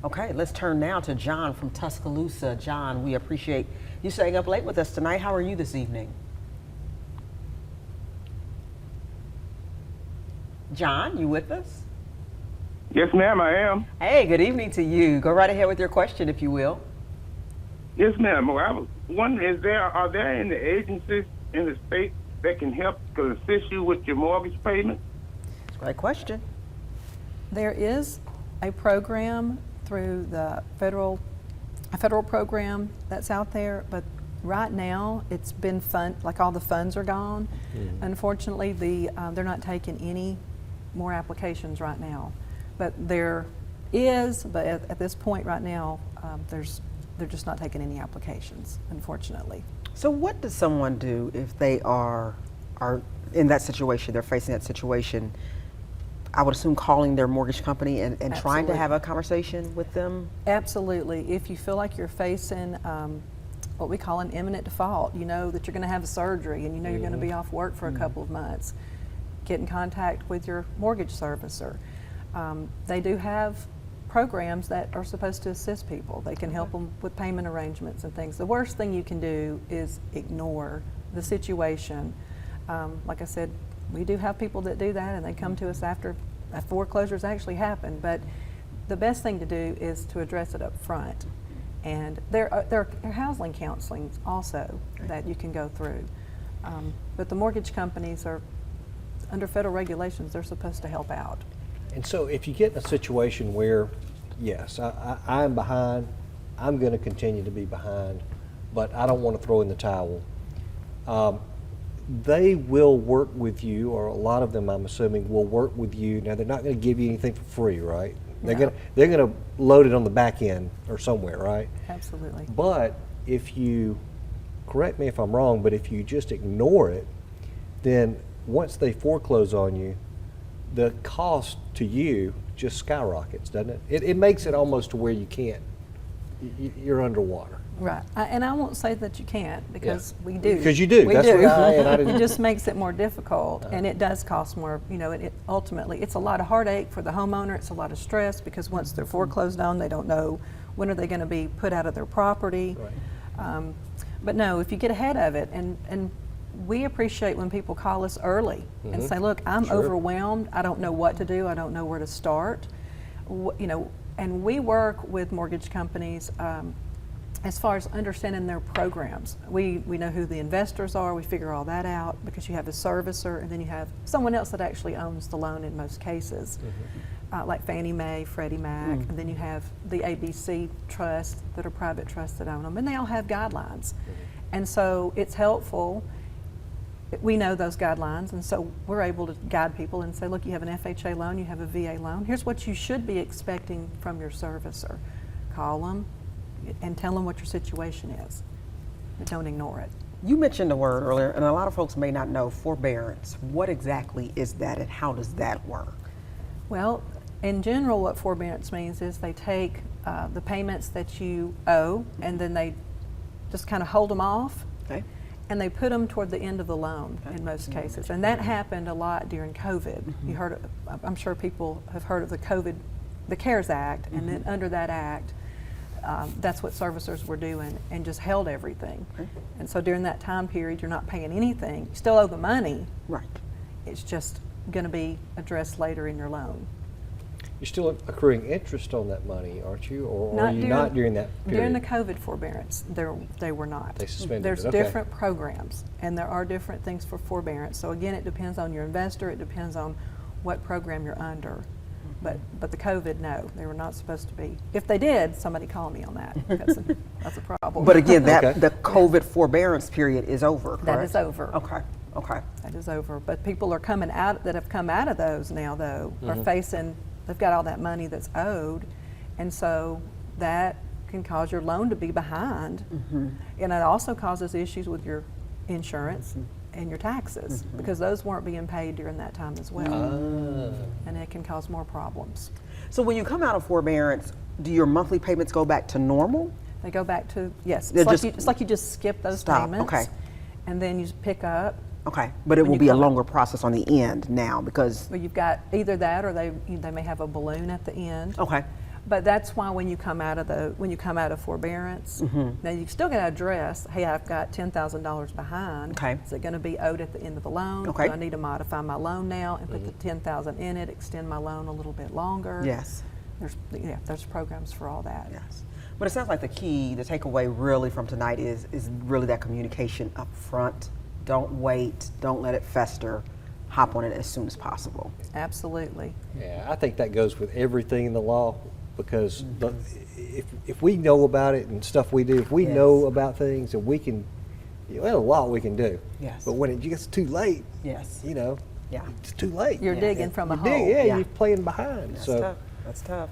Okay, let's turn now to John from Tuscaloosa. John, we appreciate you staying up late with us tonight. How are you this evening? John, you with us? Yes, ma'am, I am. Hey, good evening to you. Go right ahead with your question, if you will. Yes, ma'am. Well, I was wondering, are there any agencies in the state that can help to assist you with your mortgage payment? That's a great question. There is a program through a federal program that's out there, but right now it's been like all the funds are gone. Mm-hmm. Unfortunately, they're not taking any more applications right now. But there is, but at this point right now, they're just not taking any applications, unfortunately. So what does someone do if they are in that situation, they're facing that situation? I would assume calling their mortgage company and trying to have a conversation with them? Absolutely. If you feel like you're facing what we call an imminent default, you know that you're going to have a surgery and you know you're going to be off work for a couple of months, get in contact with your mortgage servicer. They do have programs that are supposed to assist people. They can help them with payment arrangements and things. The worst thing you can do is ignore the situation. Like I said, we do have people that do that, and they come to us after foreclosures actually happen. But the best thing to do is to address it up front. And there are housing counseling also that you can go through. But the mortgage companies are, under federal regulations, they're supposed to help out. And so if you get in a situation where, yes, I'm behind, I'm going to continue to be behind, but I don't want to throw in the towel, they will work with you, or a lot of them, I'm assuming, will work with you. Now, they're not going to give you anything for free, right? They're going to load it on the back end or somewhere, right? Absolutely. But if you, correct me if I'm wrong, but if you just ignore it, then once they foreclose on you, the cost to you just skyrockets, doesn't it? It makes it almost to where you can't, you're underwater. Right, and I won't say that you can't, because we do. Because you do. We That's do. what I didn't. It just makes it more difficult, and it does cost more. You know, ultimately, it's a lot of heartache for the homeowner. It's a lot of stress, because once they're foreclosed on, they don't know when are they going to be put out of their property. Right. But no, if you get ahead of it, and we appreciate when people call us early and say, look, I'm overwhelmed. I don't know what to do. I don't know where to start. You know, and we work with mortgage companies as far as understanding their programs. We know who the investors are. We figure all that out, because you have a servicer, and then you have someone else that actually owns the loan in most cases, like Fannie Mae, Freddie Mac, and then you have the ABC trusts that are private trusts that own them, and they all have guidelines. And so it's helpful. We know those guidelines, and so we're able to guide people and say, look, you have an FHA loan, you have a VA loan. Here's what you should be expecting from your servicer. Call them and tell them what your situation is, but don't ignore it. You mentioned the word earlier, and a lot of folks may not know forbearance. What exactly is that, and how does that work? Well, in general, what forbearance means is they take the payments that you owe, and then they just kind of hold them off. Okay. And they put them toward the end of the loan in most cases. And that happened a lot during COVID. You heard, I'm sure people have heard of the CARES Act, and then under that act, that's what servicers were doing, and just held everything. And so during that time period, you're not paying anything. You still owe the money. Right. It's just going to be addressed later in your loan. You're still accruing interest on that money, aren't you? Or are you not during that period? During the COVID forbearance, they were not. They suspended There's it, okay. different programs, and there are different things for forbearance. So again, it depends on your investor. It depends on what program you're under. But the COVID, no, they were not supposed to be. If they did, somebody call me on that, because that's a problem. But again, the COVID forbearance period is over, correct? That is over. Okay. That is over. But people are coming out, that have come out of those now, though, are facing, they've got all that money that's owed, and so that can cause your loan to be behind. And it also causes issues with your insurance and your taxes, because those weren't being paid during that time as well. And it can cause more problems. So when you come out of forbearance, do your monthly payments go back to normal? They go back to, yes, They're it's like you just skip those payments. Okay. And then you pick up. Okay, but it will be a longer process on the end now, because... Well, you've got either that, or they may have a balloon at the end. Okay. But that's why when you come out of forbearance, now you still got to address, hey, I've got $10,000 behind. Okay. Is it going to be owed at the end of the loan? Okay. Do I need to modify my loan now and put the $10,000 in it, extend my loan a little bit longer? Yes. There's programs for all that. Yes. But it sounds like the takeaway really from tonight is really that communication up front. Don't wait. Don't let it fester. Hop on it as soon as possible. Absolutely. Yeah, I think that goes with everything in the law, because if we know about it and stuff we do, if we Yes. know about things, and we can, there's a lot we can do. Yes. But when it gets too late, Yes. Yeah, it's too late. You're digging from a You dig, hole. yeah, Yeah. you're playing behind. That's so tough. That's tough.